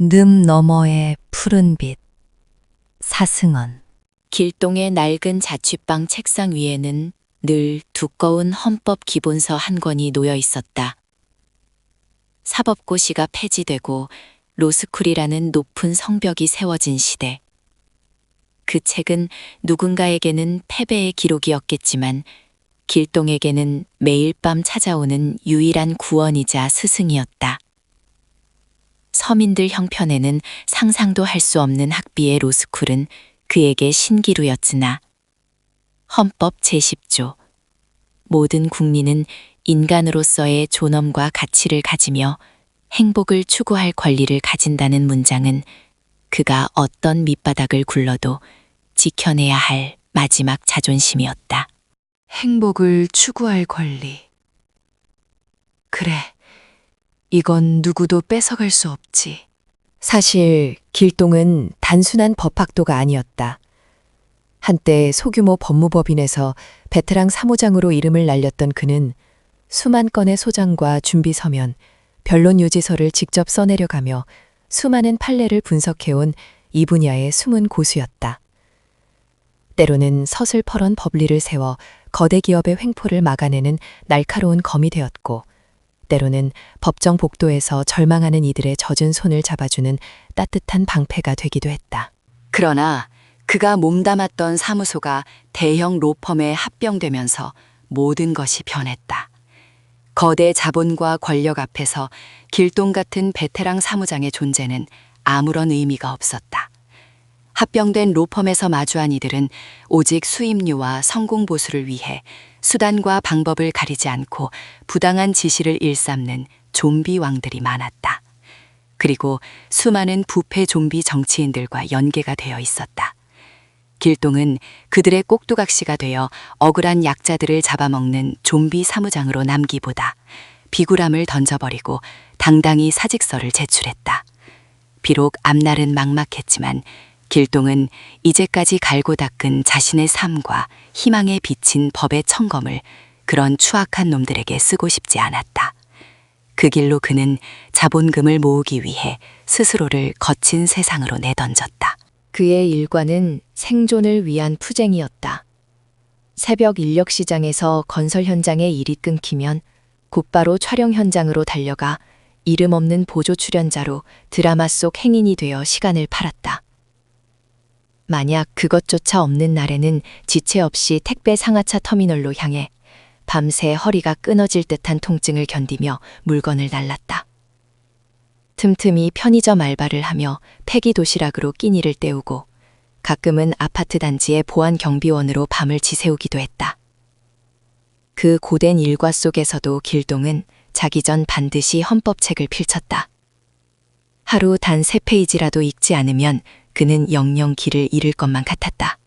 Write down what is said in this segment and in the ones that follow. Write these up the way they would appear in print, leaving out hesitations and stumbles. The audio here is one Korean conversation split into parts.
늪 너머의 푸른 빛. 사승원. 길동의 낡은 자취방 책상 위에는 늘 두꺼운 헌법 기본서 한 권이 놓여 있었다. 사법고시가 폐지되고 로스쿨이라는 높은 성벽이 세워진 시대. 그 책은 누군가에게는 패배의 기록이었겠지만 길동에게는 매일 밤 찾아오는 유일한 구원이자 스승이었다. 서민들 형편에는 상상도 할 수 없는 학비의 로스쿨은 그에게 신기루였으나 헌법 제10조 모든 국민은 인간으로서의 존엄과 가치를 가지며 행복을 추구할 권리를 가진다는 문장은 그가 어떤 밑바닥을 굴러도 지켜내야 할 마지막 자존심이었다. 행복을 추구할 권리. 그래, 이건 누구도 뺏어갈 수 없지. 사실 길동은 단순한 법학도가 아니었다. 한때 소규모 법무법인에서 베테랑 사무장으로 이름을 날렸던 그는 수만 건의 소장과 준비 서면, 변론 요지서를 직접 써내려가며 수많은 판례를 분석해온 이 분야의 숨은 고수였다. 때로는 서슬퍼런 법리를 세워 거대 기업의 횡포를 막아내는 날카로운 검이 되었고, 때로는 법정 복도에서 절망하는 이들의 젖은 손을 잡아주는 따뜻한 방패가 되기도 했다. 그러나 그가 몸담았던 사무소가 대형 로펌에 합병되면서 모든 것이 변했다. 거대 자본과 권력 앞에서 길동 같은 베테랑 사무장의 존재는 아무런 의미가 없었다. 합병된 로펌에서 마주한 이들은 오직 수임료와 성공 보수를 위해 수단과 방법을 가리지 않고 부당한 지시를 일삼는 좀비 왕들이 많았다. 그리고 수많은 부패 좀비 정치인들과 연계가 되어 있었다. 길동은 그들의 꼭두각시가 되어 억울한 약자들을 잡아먹는 좀비 사무장으로 남기보다 비굴함을 던져버리고 당당히 사직서를 제출했다. 비록 앞날은 막막했지만 길동은 이제까지 갈고 닦은 자신의 삶과 희망에 비친 법의 청검을 그런 추악한 놈들에게 쓰고 싶지 않았다. 그 길로 그는 자본금을 모으기 위해 스스로를 거친 세상으로 내던졌다. 그의 일과는 생존을 위한 투쟁이었다. 새벽 인력시장에서 건설 현장의 일이 끊기면 곧바로 촬영 현장으로 달려가 이름 없는 보조 출연자로 드라마 속 행인이 되어 시간을 팔았다. 만약 그것조차 없는 날에는 지체 없이 택배 상하차 터미널로 향해 밤새 허리가 끊어질 듯한 통증을 견디며 물건을 날랐다. 틈틈이 편의점 알바를 하며 폐기 도시락으로 끼니를 때우고 가끔은 아파트 단지의 보안 경비원으로 밤을 지새우기도 했다. 그 고된 일과 속에서도 길동은 자기 전 반드시 헌법책을 펼쳤다. 하루 단 3페이지라도 읽지 않으면 그는 영영 길을 잃을 것만 같았다.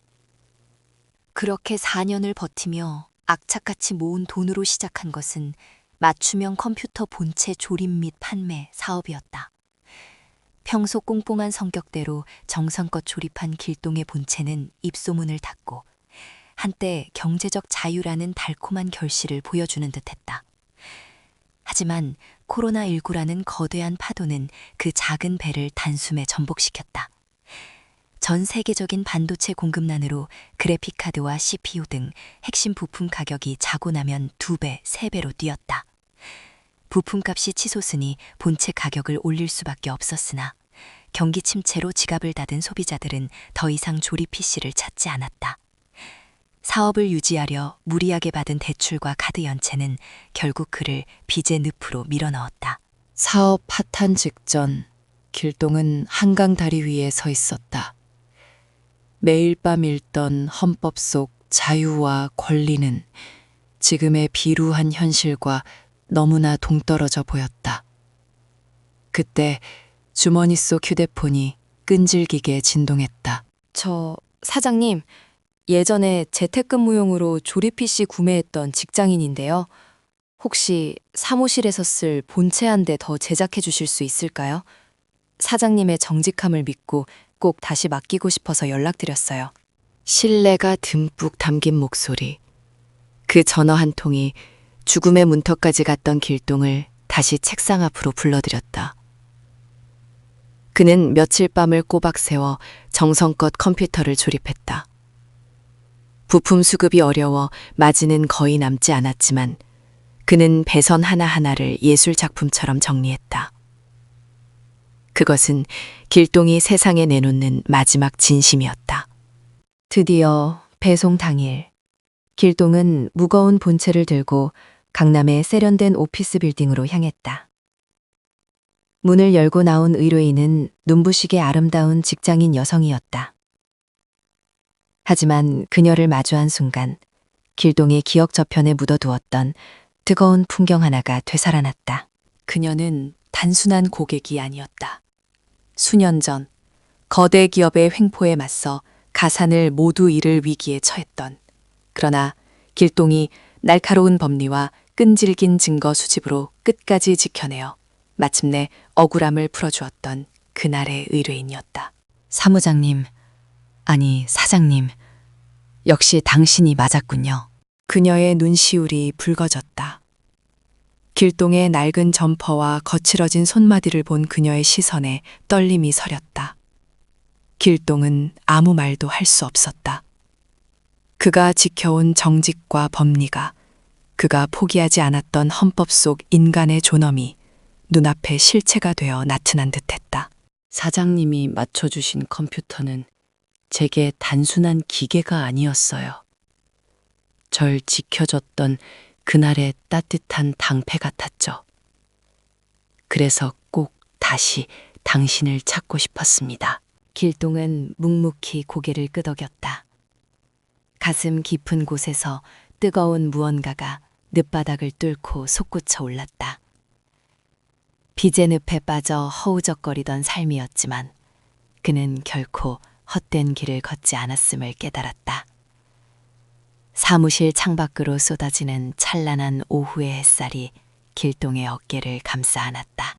그렇게 4년을 버티며 악착같이 모은 돈으로 시작한 것은 맞춤형 컴퓨터 본체 조립 및 판매 사업이었다. 평소 꽁꽁한 성격대로 정성껏 조립한 길동의 본체는 입소문을 탔고 한때 경제적 자유라는 달콤한 결실을 보여주는 듯했다. 하지만 코로나19라는 거대한 파도는 그 작은 배를 단숨에 전복시켰다. 전 세계적인 반도체 공급난으로 그래픽카드와 CPU 등 핵심 부품 가격이 자고 나면 2배, 3배로 뛰었다. 부품값이 치솟으니 본체 가격을 올릴 수밖에 없었으나 경기 침체로 지갑을 닫은 소비자들은 더 이상 조립 PC를 찾지 않았다. 사업을 유지하려 무리하게 받은 대출과 카드 연체는 결국 그를 빚의 늪으로 밀어넣었다. 사업 파탄 직전 길동은 한강 다리 위에 서 있었다. 매일 밤 읽던 헌법 속 자유와 권리는 지금의 비루한 현실과 너무나 동떨어져 보였다. 그때 주머니 속 휴대폰이 끈질기게 진동했다. 사장님, 예전에 재택근무용으로 조립 PC 구매했던 직장인인데요. 혹시 사무실에서 쓸 본체 한 대 더 제작해 주실 수 있을까요? 사장님의 정직함을 믿고 꼭 다시 맡기고 싶어서 연락드렸어요. 신뢰가 듬뿍 담긴 목소리. 그 전화 한 통이 죽음의 문턱까지 갔던 길동을 다시 책상 앞으로 불러들였다. 그는 며칠 밤을 꼬박 세워 정성껏 컴퓨터를 조립했다. 부품 수급이 어려워 마진은 거의 남지 않았지만 그는 배선 하나하나를 예술 작품처럼 정리했다. 그것은 길동이 세상에 내놓는 마지막 진심이었다. 드디어 배송 당일, 길동은 무거운 본체를 들고 강남의 세련된 오피스 빌딩으로 향했다. 문을 열고 나온 의뢰인은 눈부시게 아름다운 직장인 여성이었다. 하지만 그녀를 마주한 순간 길동의 기억 저편에 묻어두었던 뜨거운 풍경 하나가 되살아났다. 그녀는 단순한 고객이 아니었다. 수년 전 거대 기업의 횡포에 맞서 가산을 모두 잃을 위기에 처했던, 그러나 길동이 날카로운 법리와 끈질긴 증거 수집으로 끝까지 지켜내어 마침내 억울함을 풀어주었던 그날의 의뢰인이었다. 사무장님, 아니 사장님, 역시 당신이 맞았군요. 그녀의 눈시울이 붉어졌다. 길동의 낡은 점퍼와 거칠어진 손마디를 본 그녀의 시선에 떨림이 서렸다. 길동은 아무 말도 할 수 없었다. 그가 지켜온 정직과 법리가, 그가 포기하지 않았던 헌법 속 인간의 존엄이 눈앞에 실체가 되어 나타난 듯했다. 사장님이 맞춰주신 컴퓨터는 제게 단순한 기계가 아니었어요. 절 지켜줬던 그날의 따뜻한 방패 같았죠. 그래서 꼭 다시 당신을 찾고 싶었습니다. 길동은 묵묵히 고개를 끄덕였다. 가슴 깊은 곳에서 뜨거운 무언가가 늦바닥을 뚫고 솟구쳐 올랐다. 빚의 늪에 빠져 허우적거리던 삶이었지만 그는 결코 헛된 길을 걷지 않았음을 깨달았다. 사무실 창밖으로 쏟아지는 찬란한 오후의 햇살이 길동의 어깨를 감싸 안았다.